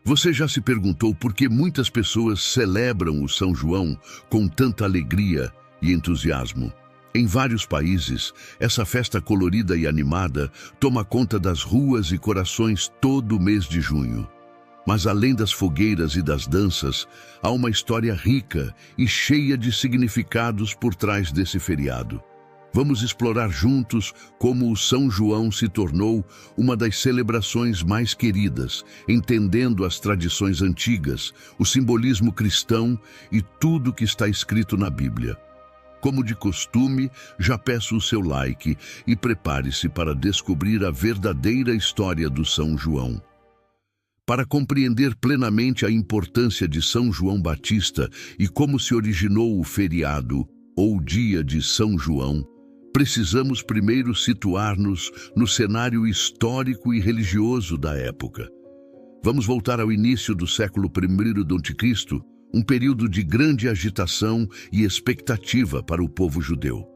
Você já se perguntou por que muitas pessoas celebram o São João com tanta alegria e entusiasmo? Em vários países, essa festa colorida e animada toma conta das ruas e corações todo o mês de junho. Mas além das fogueiras e das danças, há uma história rica e cheia de significados por trás desse feriado. Vamos explorar juntos como o São João se tornou uma das celebrações mais queridas, entendendo as tradições antigas, o simbolismo cristão e tudo que está escrito na Bíblia. Como de costume, já peço o seu like e prepare-se para descobrir a verdadeira história do São João. Para compreender plenamente a importância de São João Batista e como se originou o feriado, ou dia de São João, precisamos primeiro situar-nos no cenário histórico e religioso da época. Vamos voltar ao início do século I d.C., um período de grande agitação e expectativa para o povo judeu.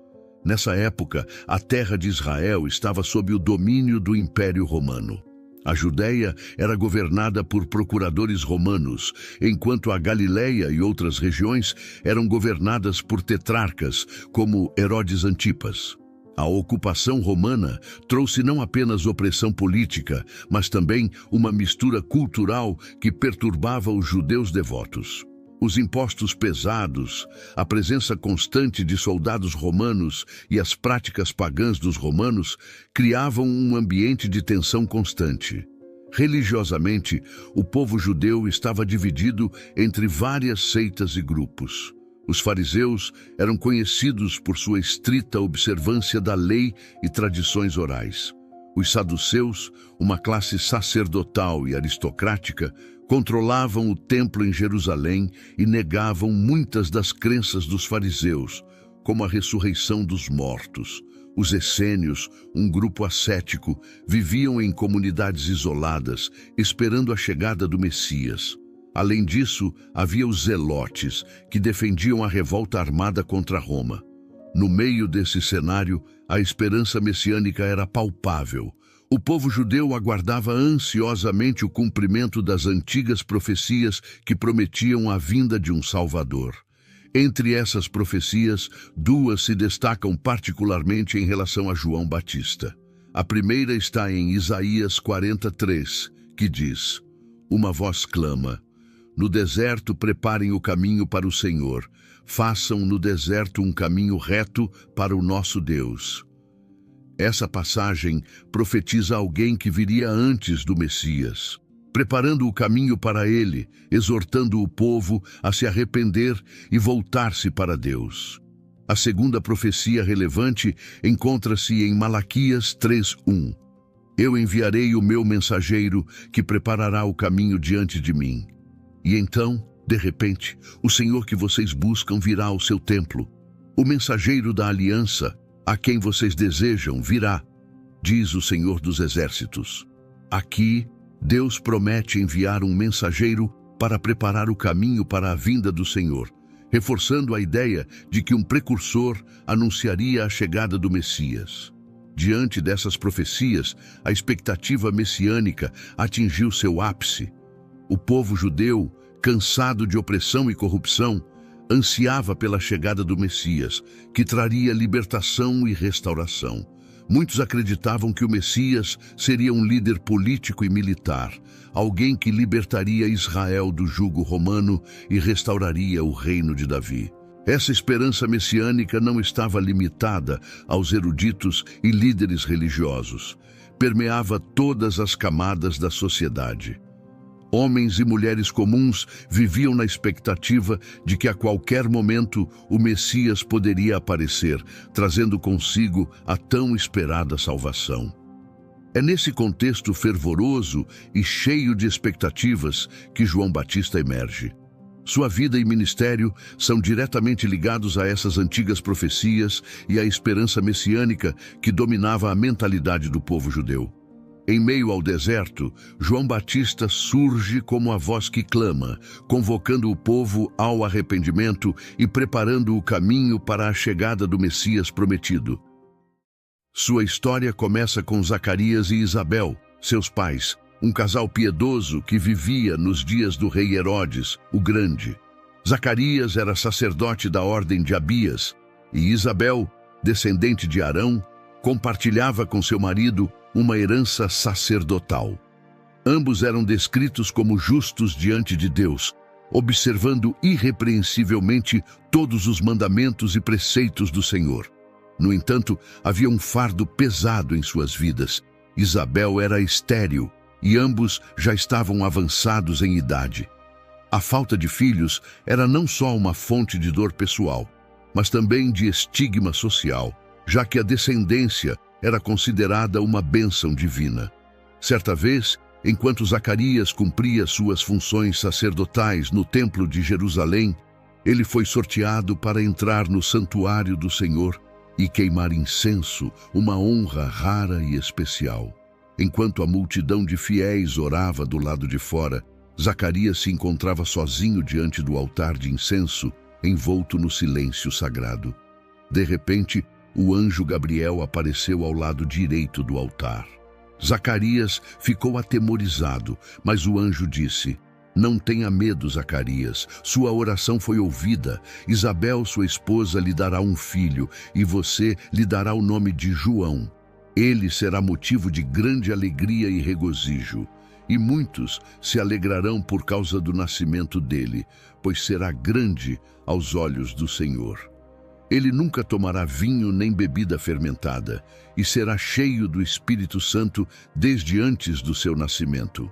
Nessa época, a terra de Israel estava sob o domínio do Império Romano. A Judéia era governada por procuradores romanos, enquanto a Galileia e outras regiões eram governadas por tetrarcas, como Herodes Antipas. A ocupação romana trouxe não apenas opressão política, mas também uma mistura cultural que perturbava os judeus devotos. Os impostos pesados, a presença constante de soldados romanos e as práticas pagãs dos romanos criavam um ambiente de tensão constante. Religiosamente, o povo judeu estava dividido entre várias seitas e grupos. Os fariseus eram conhecidos por sua estrita observância da lei e tradições orais. Os saduceus, uma classe sacerdotal e aristocrática, controlavam o templo em Jerusalém e negavam muitas das crenças dos fariseus, como a ressurreição dos mortos. Os essênios, um grupo ascético, viviam em comunidades isoladas, esperando a chegada do Messias. Além disso, havia os zelotes, que defendiam a revolta armada contra Roma. No meio desse cenário, a esperança messiânica era palpável. O povo judeu aguardava ansiosamente o cumprimento das antigas profecias que prometiam a vinda de um Salvador. Entre essas profecias, duas se destacam particularmente em relação a João Batista. A primeira está em Isaías 43, que diz: Uma voz clama: No deserto preparem o caminho para o Senhor, façam no deserto um caminho reto para o nosso Deus. Essa passagem profetiza alguém que viria antes do Messias, preparando o caminho para ele, exortando o povo a se arrepender e voltar-se para Deus. A segunda profecia relevante encontra-se em Malaquias 3:1. Eu enviarei o meu mensageiro que preparará o caminho diante de mim. E então, de repente, o Senhor que vocês buscam virá ao seu templo. O mensageiro da aliança, a quem vocês desejam, virá, diz o Senhor dos Exércitos. Aqui, Deus promete enviar um mensageiro para preparar o caminho para a vinda do Senhor, reforçando a ideia de que um precursor anunciaria a chegada do Messias. Diante dessas profecias, a expectativa messiânica atingiu seu ápice. O povo judeu, cansado de opressão e corrupção, ansiava pela chegada do Messias, que traria libertação e restauração. Muitos acreditavam que o Messias seria um líder político e militar, alguém que libertaria Israel do jugo romano e restauraria o reino de Davi. Essa esperança messiânica não estava limitada aos eruditos e líderes religiosos. Permeava todas as camadas da sociedade. Homens e mulheres comuns viviam na expectativa de que a qualquer momento o Messias poderia aparecer, trazendo consigo a tão esperada salvação. É nesse contexto fervoroso e cheio de expectativas que João Batista emerge. Sua vida e ministério são diretamente ligados a essas antigas profecias e à esperança messiânica que dominava a mentalidade do povo judeu. Em meio ao deserto, João Batista surge como a voz que clama, convocando o povo ao arrependimento e preparando o caminho para a chegada do Messias prometido. Sua história começa com Zacarias e Isabel, seus pais, um casal piedoso que vivia nos dias do rei Herodes, o Grande. Zacarias era sacerdote da ordem de Abias, e Isabel, descendente de Arão, compartilhava com seu marido uma herança sacerdotal. Ambos eram descritos como justos diante de Deus, observando irrepreensivelmente todos os mandamentos e preceitos do Senhor. No entanto, havia um fardo pesado em suas vidas. Isabel era estéril e ambos já estavam avançados em idade. A falta de filhos era não só uma fonte de dor pessoal, mas também de estigma social, já que a descendência era considerada uma bênção divina. Certa vez, enquanto Zacarias cumpria suas funções sacerdotais no templo de Jerusalém, ele foi sorteado para entrar no santuário do Senhor e queimar incenso, uma honra rara e especial. Enquanto a multidão de fiéis orava do lado de fora, Zacarias se encontrava sozinho diante do altar de incenso, envolto no silêncio sagrado. De repente, o anjo Gabriel apareceu ao lado direito do altar. Zacarias ficou atemorizado, mas o anjo disse: "Não tenha medo, Zacarias. Sua oração foi ouvida. Isabel, sua esposa, lhe dará um filho, e você lhe dará o nome de João. Ele será motivo de grande alegria e regozijo, e muitos se alegrarão por causa do nascimento dele, pois será grande aos olhos do Senhor. Ele nunca tomará vinho nem bebida fermentada, e será cheio do Espírito Santo desde antes do seu nascimento.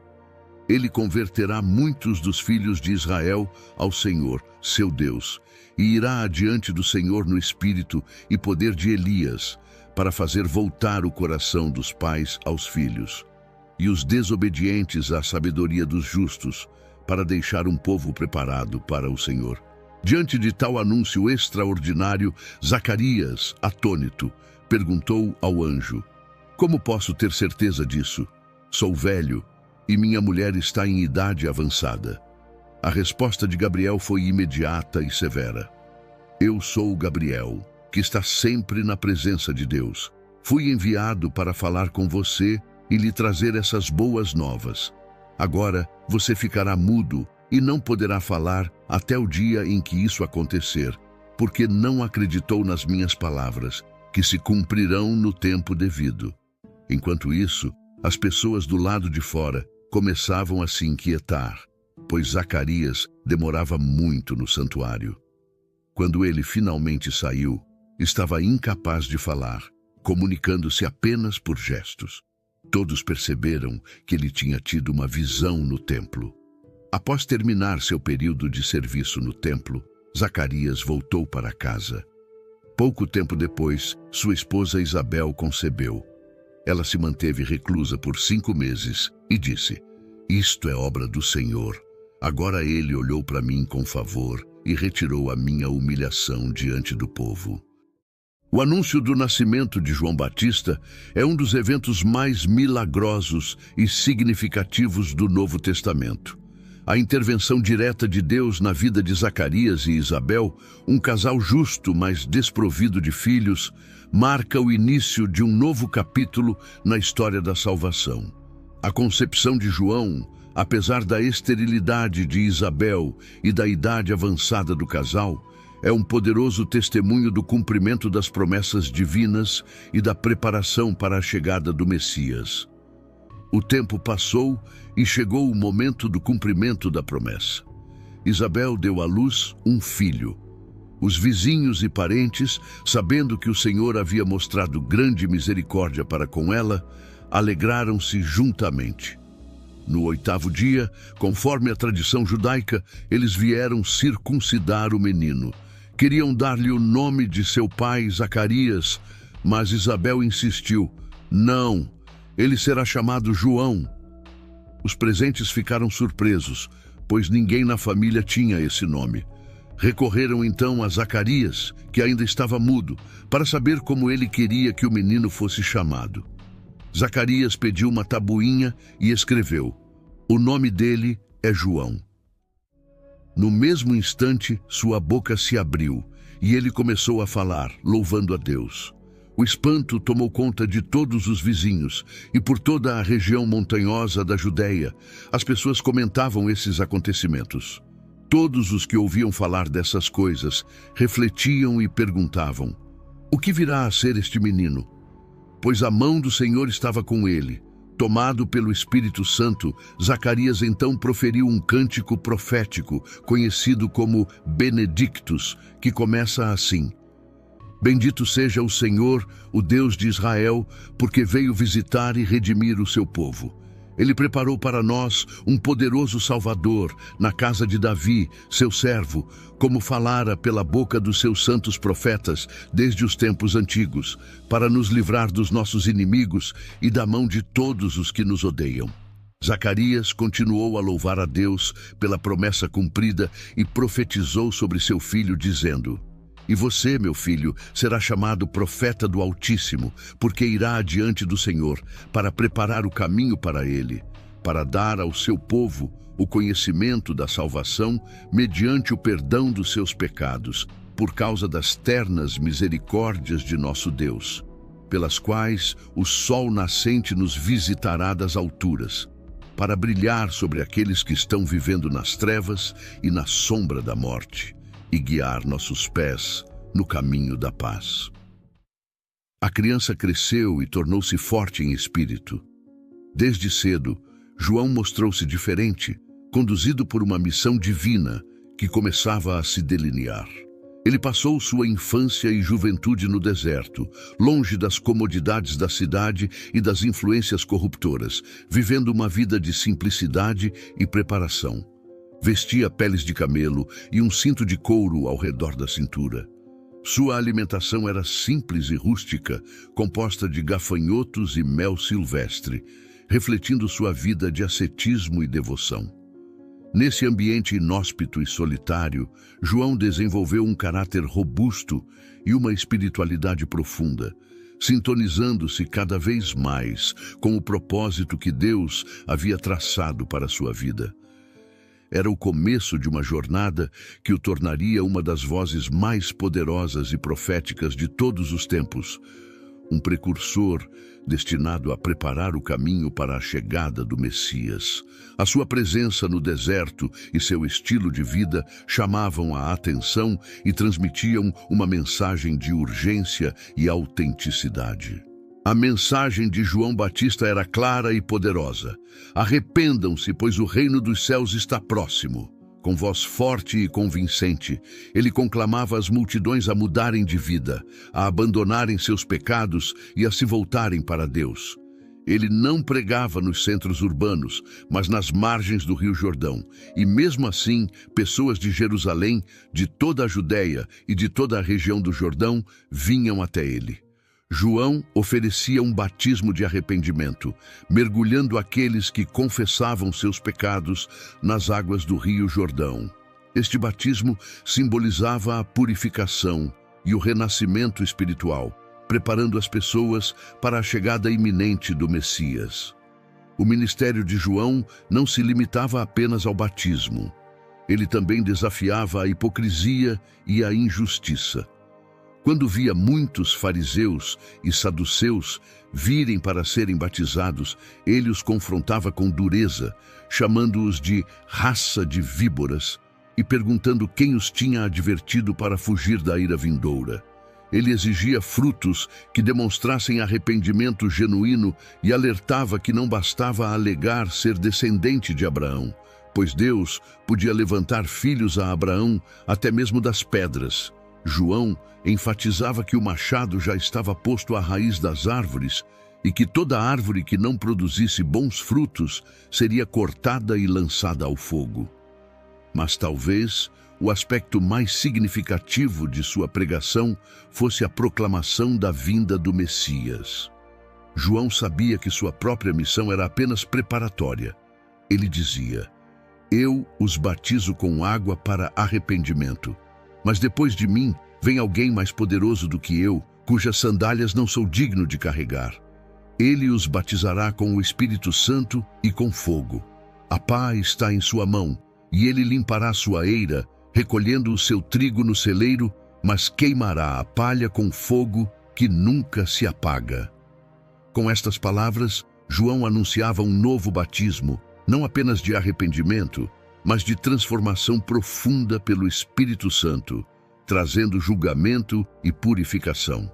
Ele converterá muitos dos filhos de Israel ao Senhor, seu Deus, e irá adiante do Senhor no espírito e poder de Elias, para fazer voltar o coração dos pais aos filhos, e os desobedientes à sabedoria dos justos, para deixar um povo preparado para o Senhor." Diante de tal anúncio extraordinário, Zacarias, atônito, perguntou ao anjo: "Como posso ter certeza disso? Sou velho e minha mulher está em idade avançada." A resposta de Gabriel foi imediata e severa: "Eu sou Gabriel, que está sempre na presença de Deus. Fui enviado para falar com você e lhe trazer essas boas novas. Agora você ficará mudo e não poderá falar até o dia em que isso acontecer, porque não acreditou nas minhas palavras, que se cumprirão no tempo devido." Enquanto isso, as pessoas do lado de fora começavam a se inquietar, pois Zacarias demorava muito no santuário. Quando ele finalmente saiu, estava incapaz de falar, comunicando-se apenas por gestos. Todos perceberam que ele tinha tido uma visão no templo. Após terminar seu período de serviço no templo, Zacarias voltou para casa. Pouco tempo depois, sua esposa Isabel concebeu. Ela se manteve reclusa por 5 meses e disse: "Isto é obra do Senhor. Agora ele olhou para mim com favor e retirou a minha humilhação diante do povo." O anúncio do nascimento de João Batista é um dos eventos mais milagrosos e significativos do Novo Testamento. A intervenção direta de Deus na vida de Zacarias e Isabel, um casal justo, mas desprovido de filhos, marca o início de um novo capítulo na história da salvação. A concepção de João, apesar da esterilidade de Isabel e da idade avançada do casal, é um poderoso testemunho do cumprimento das promessas divinas e da preparação para a chegada do Messias. O tempo passou e chegou o momento do cumprimento da promessa. Isabel deu à luz um filho. Os vizinhos e parentes, sabendo que o Senhor havia mostrado grande misericórdia para com ela, alegraram-se juntamente. No 8º dia, conforme a tradição judaica, eles vieram circuncidar o menino. Queriam dar-lhe o nome de seu pai, Zacarias, mas Isabel insistiu: "Não, ele será chamado João." Os presentes ficaram surpresos, pois ninguém na família tinha esse nome. Recorreram então a Zacarias, que ainda estava mudo, para saber como ele queria que o menino fosse chamado. Zacarias pediu uma tabuinha e escreveu: "O nome dele é João." No mesmo instante, sua boca se abriu e ele começou a falar, louvando a Deus. O espanto tomou conta de todos os vizinhos e por toda a região montanhosa da Judéia. As pessoas comentavam esses acontecimentos. Todos os que ouviam falar dessas coisas refletiam e perguntavam: o que virá a ser este menino? Pois a mão do Senhor estava com ele. Tomado pelo Espírito Santo, Zacarias então proferiu um cântico profético, conhecido como Benedictus, que começa assim: Bendito seja o Senhor, o Deus de Israel, porque veio visitar e redimir o seu povo. Ele preparou para nós um poderoso Salvador na casa de Davi, seu servo, como falara pela boca dos seus santos profetas desde os tempos antigos, para nos livrar dos nossos inimigos e da mão de todos os que nos odeiam. Zacarias continuou a louvar a Deus pela promessa cumprida e profetizou sobre seu filho, dizendo: E você, meu filho, será chamado profeta do Altíssimo, porque irá adiante do Senhor, para preparar o caminho para ele, para dar ao seu povo o conhecimento da salvação, mediante o perdão dos seus pecados, por causa das ternas misericórdias de nosso Deus, pelas quais o sol nascente nos visitará das alturas, para brilhar sobre aqueles que estão vivendo nas trevas e na sombra da morte, e guiar nossos pés no caminho da paz. A criança cresceu e tornou-se forte em espírito. Desde cedo, João mostrou-se diferente, conduzido por uma missão divina que começava a se delinear. Ele passou sua infância e juventude no deserto, longe das comodidades da cidade e das influências corruptoras, vivendo uma vida de simplicidade e preparação. Vestia peles de camelo e um cinto de couro ao redor da cintura. Sua alimentação era simples e rústica, composta de gafanhotos e mel silvestre, refletindo sua vida de ascetismo e devoção. Nesse ambiente inóspito e solitário, João desenvolveu um caráter robusto e uma espiritualidade profunda, sintonizando-se cada vez mais com o propósito que Deus havia traçado para sua vida. Era o começo de uma jornada que o tornaria uma das vozes mais poderosas e proféticas de todos os tempos, um precursor destinado a preparar o caminho para a chegada do Messias. A sua presença no deserto e seu estilo de vida chamavam a atenção e transmitiam uma mensagem de urgência e autenticidade. A mensagem de João Batista era clara e poderosa. Arrependam-se, pois o reino dos céus está próximo. Com voz forte e convincente, ele conclamava as multidões a mudarem de vida, a abandonarem seus pecados e a se voltarem para Deus. Ele não pregava nos centros urbanos, mas nas margens do Rio Jordão. E mesmo assim, pessoas de Jerusalém, de toda a Judéia e de toda a região do Jordão vinham até ele. João oferecia um batismo de arrependimento, mergulhando aqueles que confessavam seus pecados nas águas do Rio Jordão. Este batismo simbolizava a purificação e o renascimento espiritual, preparando as pessoas para a chegada iminente do Messias. O ministério de João não se limitava apenas ao batismo. Ele também desafiava a hipocrisia e a injustiça. Quando via muitos fariseus e saduceus virem para serem batizados, ele os confrontava com dureza, chamando-os de raça de víboras e perguntando quem os tinha advertido para fugir da ira vindoura. Ele exigia frutos que demonstrassem arrependimento genuíno e alertava que não bastava alegar ser descendente de Abraão, pois Deus podia levantar filhos a Abraão até mesmo das pedras. João enfatizava que o machado já estava posto à raiz das árvores e que toda árvore que não produzisse bons frutos seria cortada e lançada ao fogo. Mas talvez o aspecto mais significativo de sua pregação fosse a proclamação da vinda do Messias. João sabia que sua própria missão era apenas preparatória. Ele dizia: Eu os batizo com água para arrependimento. Mas depois de mim vem alguém mais poderoso do que eu, cujas sandálias não sou digno de carregar. Ele os batizará com o Espírito Santo e com fogo. A pá está em sua mão, e ele limpará sua eira, recolhendo o seu trigo no celeiro, mas queimará a palha com fogo que nunca se apaga. Com estas palavras, João anunciava um novo batismo, não apenas de arrependimento, mas de transformação profunda pelo Espírito Santo, trazendo julgamento e purificação.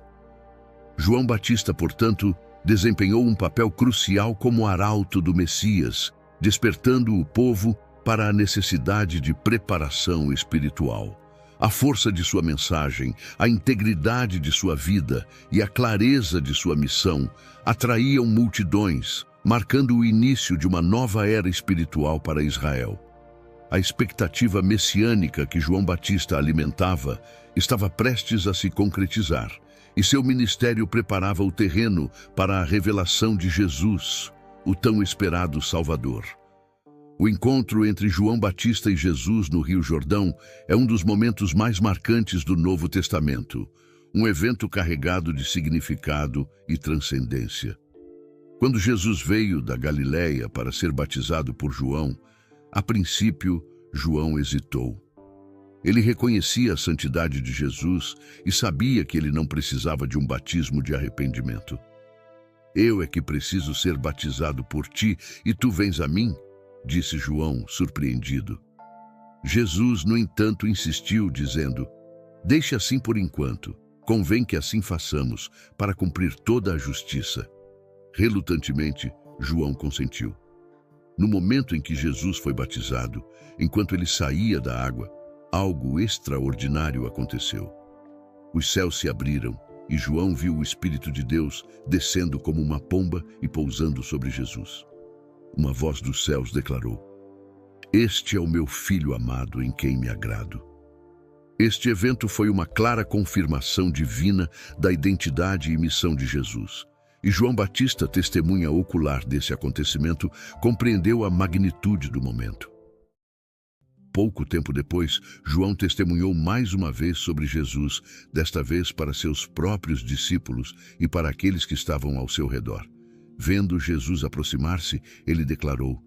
João Batista, portanto, desempenhou um papel crucial como arauto do Messias, despertando o povo para a necessidade de preparação espiritual. A força de sua mensagem, a integridade de sua vida e a clareza de sua missão atraíam multidões, marcando o início de uma nova era espiritual para Israel. A expectativa messiânica que João Batista alimentava estava prestes a se concretizar, e seu ministério preparava o terreno para a revelação de Jesus, o tão esperado Salvador. O encontro entre João Batista e Jesus no Rio Jordão é um dos momentos mais marcantes do Novo Testamento, um evento carregado de significado e transcendência. Quando Jesus veio da Galileia para ser batizado por João, a princípio, João hesitou. Ele reconhecia a santidade de Jesus e sabia que ele não precisava de um batismo de arrependimento. "Eu é que preciso ser batizado por ti e tu vens a mim?", disse João, surpreendido. Jesus, no entanto, insistiu, dizendo: "Deixe assim por enquanto. Convém que assim façamos, para cumprir toda a justiça." Relutantemente, João consentiu. No momento em que Jesus foi batizado, enquanto ele saía da água, algo extraordinário aconteceu. Os céus se abriram e João viu o Espírito de Deus descendo como uma pomba e pousando sobre Jesus. Uma voz dos céus declarou: "Este é o meu Filho amado, em quem me agrado." Este evento foi uma clara confirmação divina da identidade e missão de Jesus. E João Batista, testemunha ocular desse acontecimento, compreendeu a magnitude do momento. Pouco tempo depois, João testemunhou mais uma vez sobre Jesus, desta vez para seus próprios discípulos e para aqueles que estavam ao seu redor. Vendo Jesus aproximar-se, ele declarou: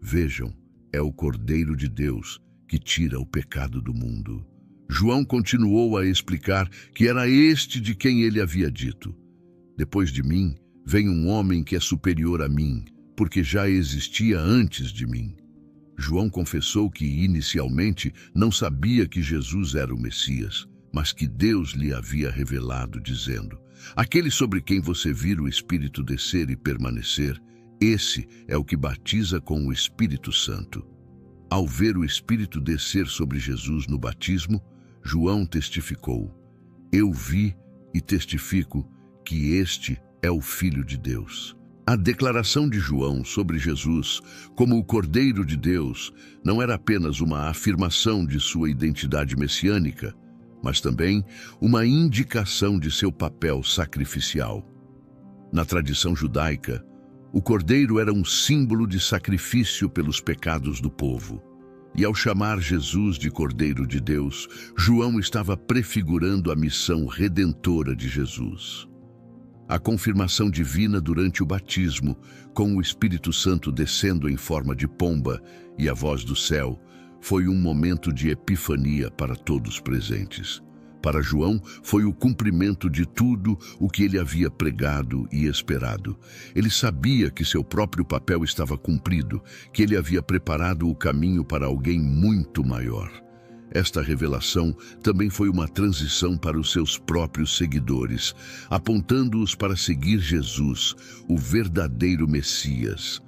"Vejam, é o Cordeiro de Deus que tira o pecado do mundo." João continuou a explicar que era este de quem ele havia dito: "Depois de mim, vem um homem que é superior a mim, porque já existia antes de mim." João confessou que, inicialmente, não sabia que Jesus era o Messias, mas que Deus lhe havia revelado, dizendo: "Aquele sobre quem você vir o Espírito descer e permanecer, esse é o que batiza com o Espírito Santo." Ao ver o Espírito descer sobre Jesus no batismo, João testificou: "Eu vi e testifico que este é o Filho de Deus." A declaração de João sobre Jesus como o Cordeiro de Deus não era apenas uma afirmação de sua identidade messiânica, mas também uma indicação de seu papel sacrificial. Na tradição judaica, o Cordeiro era um símbolo de sacrifício pelos pecados do povo. E ao chamar Jesus de Cordeiro de Deus, João estava prefigurando a missão redentora de Jesus. A confirmação divina durante o batismo, com o Espírito Santo descendo em forma de pomba e a voz do céu, foi um momento de epifania para todos presentes. Para João, foi o cumprimento de tudo o que ele havia pregado e esperado. Ele sabia que seu próprio papel estava cumprido, que ele havia preparado o caminho para alguém muito maior. Esta revelação também foi uma transição para os seus próprios seguidores, apontando-os para seguir Jesus, o verdadeiro Messias.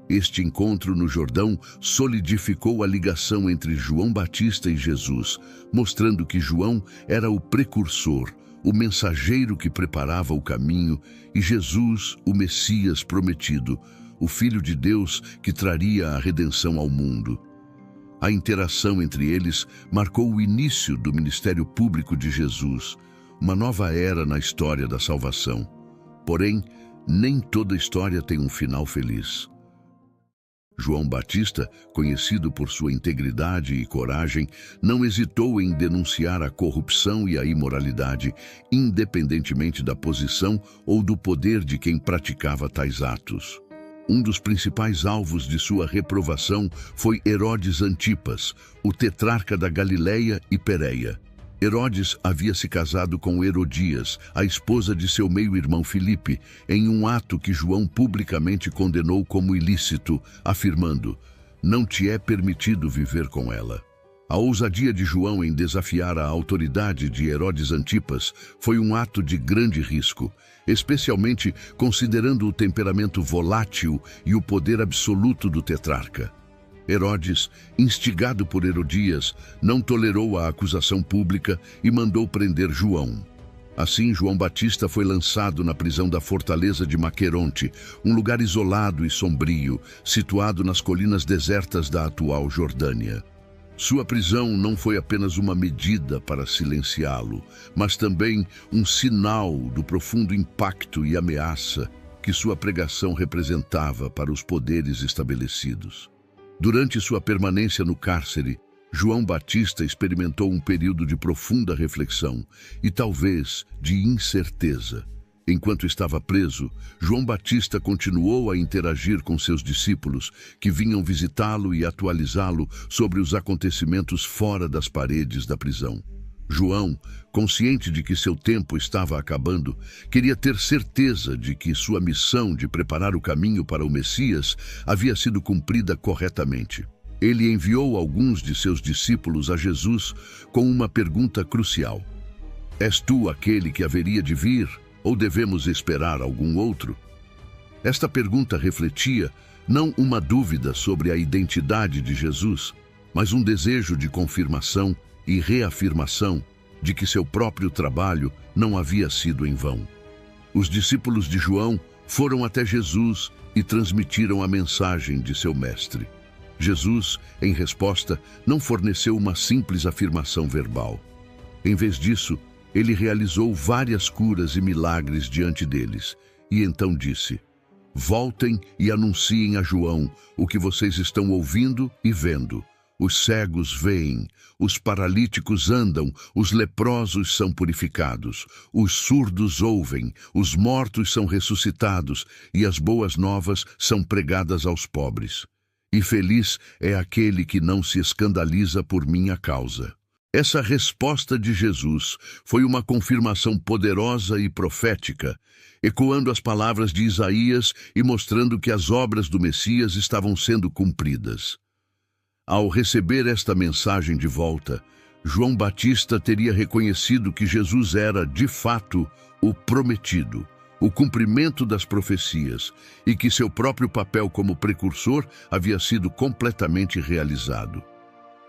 Este encontro no Jordão solidificou a ligação entre João Batista e Jesus, mostrando que João era o precursor, o mensageiro que preparava o caminho, e Jesus, o Messias prometido, o Filho de Deus que traria a redenção ao mundo. A interação entre eles marcou o início do ministério público de Jesus, uma nova era na história da salvação. Porém, nem toda história tem um final feliz. João Batista, conhecido por sua integridade e coragem, não hesitou em denunciar a corrupção e a imoralidade, independentemente da posição ou do poder de quem praticava tais atos. Um dos principais alvos de sua reprovação foi Herodes Antipas, o tetrarca da Galileia e Pérea. Herodes havia se casado com Herodias, a esposa de seu meio-irmão Filipe, em um ato que João publicamente condenou como ilícito, afirmando: "Não te é permitido viver com ela." A ousadia de João em desafiar a autoridade de Herodes Antipas foi um ato de grande risco, especialmente considerando o temperamento volátil e o poder absoluto do tetrarca. Herodes, instigado por Herodias, não tolerou a acusação pública e mandou prender João. Assim, João Batista foi lançado na prisão da fortaleza de Maqueronte, um lugar isolado e sombrio, situado nas colinas desertas da atual Jordânia. Sua prisão não foi apenas uma medida para silenciá-lo, mas também um sinal do profundo impacto e ameaça que sua pregação representava para os poderes estabelecidos. Durante sua permanência no cárcere, João Batista experimentou um período de profunda reflexão e talvez de incerteza. Enquanto estava preso, João Batista continuou a interagir com seus discípulos, que vinham visitá-lo e atualizá-lo sobre os acontecimentos fora das paredes da prisão. João, consciente de que seu tempo estava acabando, queria ter certeza de que sua missão de preparar o caminho para o Messias havia sido cumprida corretamente. Ele enviou alguns de seus discípulos a Jesus com uma pergunta crucial: "És tu aquele que haveria de vir, ou devemos esperar algum outro?" Esta pergunta refletia não uma dúvida sobre a identidade de Jesus, mas um desejo de confirmação e reafirmação de que seu próprio trabalho não havia sido em vão. Os discípulos de João foram até Jesus e transmitiram a mensagem de seu mestre. Jesus, em resposta, não forneceu uma simples afirmação verbal. Em vez disso, ele realizou várias curas e milagres diante deles, e então disse: "Voltem e anunciem a João o que vocês estão ouvindo e vendo. Os cegos veem, os paralíticos andam, os leprosos são purificados, os surdos ouvem, os mortos são ressuscitados e as boas novas são pregadas aos pobres. E feliz é aquele que não se escandaliza por minha causa." Essa resposta de Jesus foi uma confirmação poderosa e profética, ecoando as palavras de Isaías e mostrando que as obras do Messias estavam sendo cumpridas. Ao receber esta mensagem de volta, João Batista teria reconhecido que Jesus era, de fato, o prometido, o cumprimento das profecias, e que seu próprio papel como precursor havia sido completamente realizado.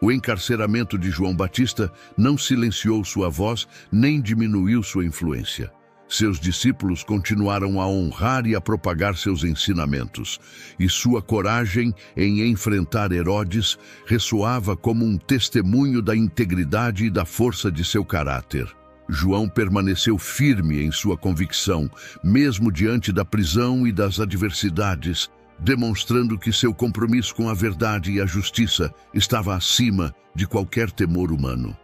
O encarceramento de João Batista não silenciou sua voz nem diminuiu sua influência. Seus discípulos continuaram a honrar e a propagar seus ensinamentos, e sua coragem em enfrentar Herodes ressoava como um testemunho da integridade e da força de seu caráter. João permaneceu firme em sua convicção, mesmo diante da prisão e das adversidades, demonstrando que seu compromisso com a verdade e a justiça estava acima de qualquer temor humano.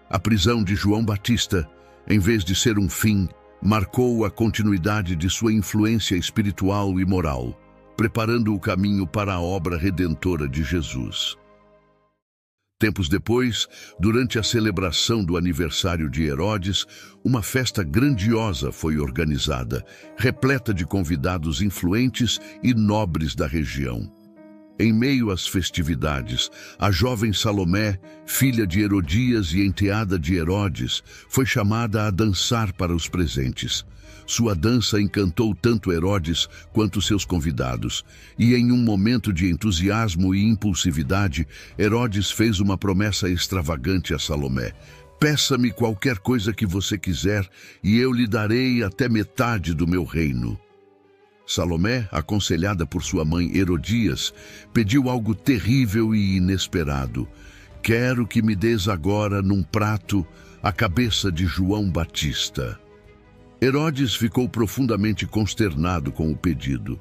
A prisão de João Batista, em vez de ser um fim, marcou a continuidade de sua influência espiritual e moral, preparando o caminho para a obra redentora de Jesus. Tempos depois, durante a celebração do aniversário de Herodes, uma festa grandiosa foi organizada, repleta de convidados influentes e nobres da região. Em meio às festividades, a jovem Salomé, filha de Herodias e enteada de Herodes, foi chamada a dançar para os presentes. Sua dança encantou tanto Herodes quanto seus convidados, e em um momento de entusiasmo e impulsividade, Herodes fez uma promessa extravagante a Salomé: "Peça-me qualquer coisa que você quiser, e eu lhe darei até metade do meu reino." Salomé, aconselhada por sua mãe Herodias, pediu algo terrível e inesperado: "Quero que me des agora, num prato, a cabeça de João Batista." Herodes ficou profundamente consternado com o pedido.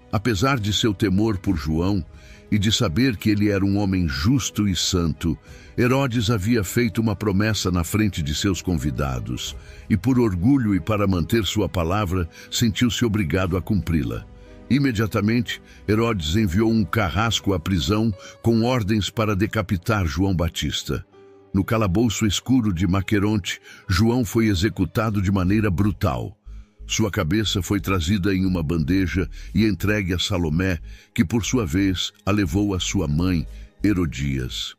Apesar de seu temor por João e de saber que ele era um homem justo e santo, Herodes havia feito uma promessa na frente de seus convidados, e por orgulho e para manter sua palavra, sentiu-se obrigado a cumpri-la. Imediatamente, Herodes enviou um carrasco à prisão com ordens para decapitar João Batista. No calabouço escuro de Maqueronte, João foi executado de maneira brutal. Sua cabeça foi trazida em uma bandeja e entregue a Salomé, que por sua vez a levou à sua mãe, Herodias.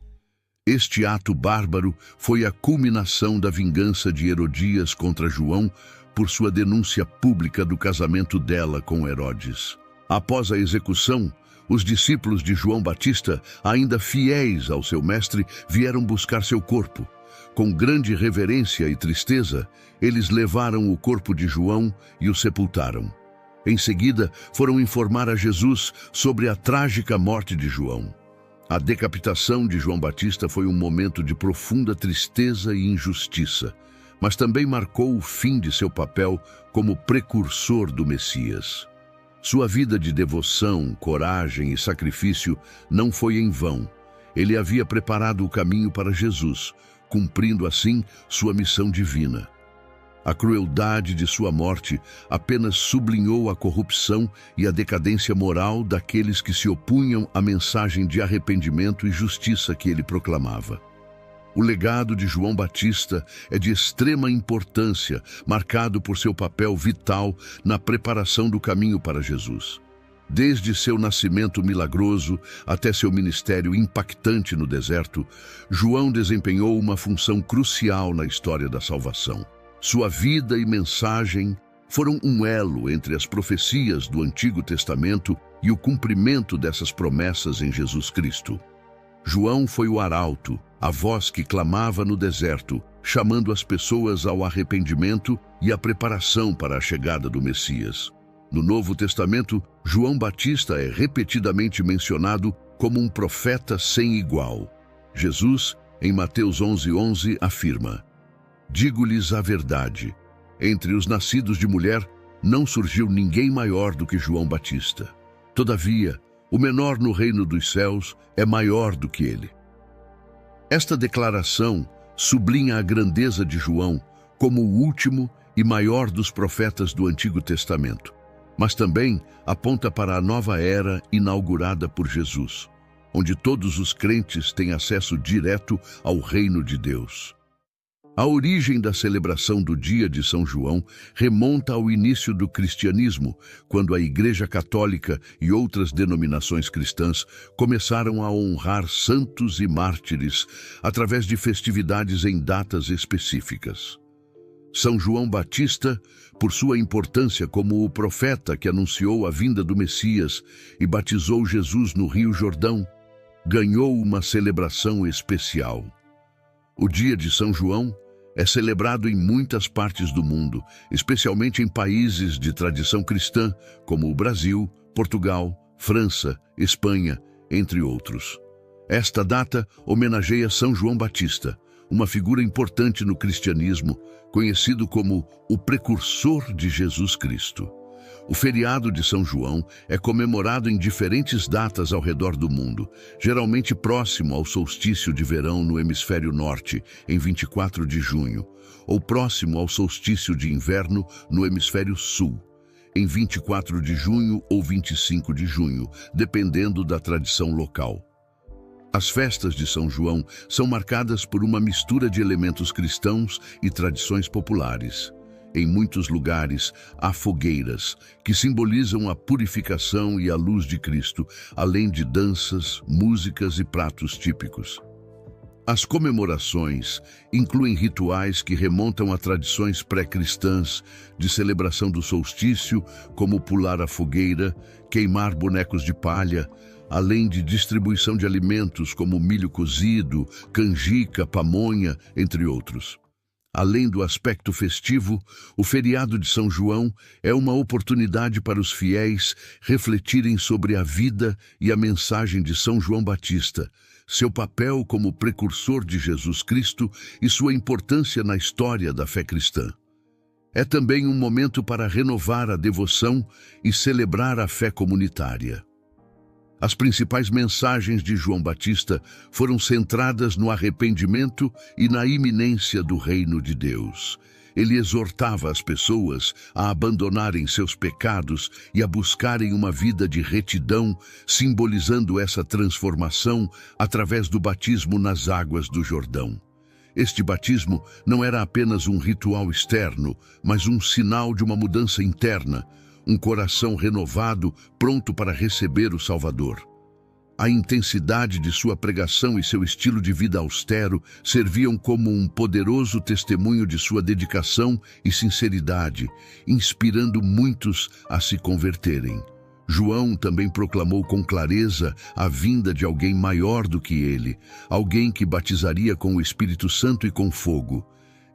Este ato bárbaro foi a culminação da vingança de Herodias contra João por sua denúncia pública do casamento dela com Herodes. Após a execução, os discípulos de João Batista, ainda fiéis ao seu mestre, vieram buscar seu corpo. Com grande reverência e tristeza, eles levaram o corpo de João e o sepultaram. Em seguida, foram informar a Jesus sobre a trágica morte de João. A decapitação de João Batista foi um momento de profunda tristeza e injustiça, mas também marcou o fim de seu papel como precursor do Messias. Sua vida de devoção, coragem e sacrifício não foi em vão. Ele havia preparado o caminho para Jesus, cumprindo assim sua missão divina. A crueldade de sua morte apenas sublinhou a corrupção e a decadência moral daqueles que se opunham à mensagem de arrependimento e justiça que ele proclamava. O legado de João Batista é de extrema importância, marcado por seu papel vital na preparação do caminho para Jesus. Desde seu nascimento milagroso até seu ministério impactante no deserto, João desempenhou uma função crucial na história da salvação. Sua vida e mensagem foram um elo entre as profecias do Antigo Testamento e o cumprimento dessas promessas em Jesus Cristo. João foi o arauto, a voz que clamava no deserto, chamando as pessoas ao arrependimento e à preparação para a chegada do Messias. No Novo Testamento, João Batista é repetidamente mencionado como um profeta sem igual. Jesus, em Mateus 11:11, afirma: "Digo-lhes a verdade, entre os nascidos de mulher não surgiu ninguém maior do que João Batista. Todavia, o menor no reino dos céus é maior do que ele." Esta declaração sublinha a grandeza de João como o último e maior dos profetas do Antigo Testamento, mas também aponta para a nova era inaugurada por Jesus, onde todos os crentes têm acesso direto ao reino de Deus. A origem da celebração do dia de São João remonta ao início do cristianismo, quando a Igreja Católica e outras denominações cristãs começaram a honrar santos e mártires através de festividades em datas específicas. São João Batista, por sua importância como o profeta que anunciou a vinda do Messias e batizou Jesus no Rio Jordão, ganhou uma celebração especial. O dia de São João é celebrado em muitas partes do mundo, especialmente em países de tradição cristã, como o Brasil, Portugal, França, Espanha, entre outros. Esta data homenageia São João Batista, uma figura importante no cristianismo, conhecido como o precursor de Jesus Cristo. O feriado de São João é comemorado em diferentes datas ao redor do mundo, geralmente próximo ao solstício de verão no hemisfério norte, em 24 de junho, ou próximo ao solstício de inverno no hemisfério sul, em 24 de junho ou 25 de junho, dependendo da tradição local. As festas de São João são marcadas por uma mistura de elementos cristãos e tradições populares. Em muitos lugares, há fogueiras, que simbolizam a purificação e a luz de Cristo, além de danças, músicas e pratos típicos. As comemorações incluem rituais que remontam a tradições pré-cristãs de celebração do solstício, como pular a fogueira, queimar bonecos de palha, além de distribuição de alimentos como milho cozido, canjica, pamonha, entre outros. Além do aspecto festivo, o feriado de São João é uma oportunidade para os fiéis refletirem sobre a vida e a mensagem de São João Batista, seu papel como precursor de Jesus Cristo e sua importância na história da fé cristã. É também um momento para renovar a devoção e celebrar a fé comunitária. As principais mensagens de João Batista foram centradas no arrependimento e na iminência do reino de Deus. Ele exortava as pessoas a abandonarem seus pecados e a buscarem uma vida de retidão, simbolizando essa transformação através do batismo nas águas do Jordão. Este batismo não era apenas um ritual externo, mas um sinal de uma mudança interna, um coração renovado, pronto para receber o Salvador. A intensidade de sua pregação e seu estilo de vida austero serviam como um poderoso testemunho de sua dedicação e sinceridade, inspirando muitos a se converterem. João também proclamou com clareza a vinda de alguém maior do que ele, alguém que batizaria com o Espírito Santo e com fogo.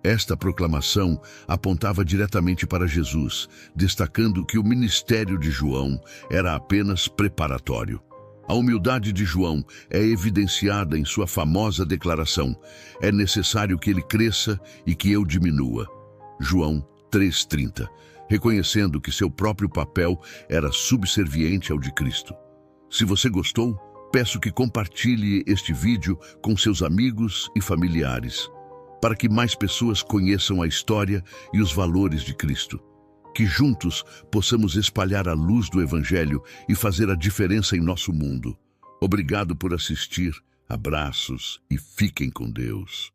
Esta proclamação apontava diretamente para Jesus, destacando que o ministério de João era apenas preparatório. A humildade de João é evidenciada em sua famosa declaração: é necessário que ele cresça e que eu diminua. João 3,30, reconhecendo que seu próprio papel era subserviente ao de Cristo. Se você gostou, peço que compartilhe este vídeo com seus amigos e familiares, para que mais pessoas conheçam a história e os valores de Cristo. Que juntos possamos espalhar a luz do Evangelho e fazer a diferença em nosso mundo. Obrigado por assistir, abraços e fiquem com Deus.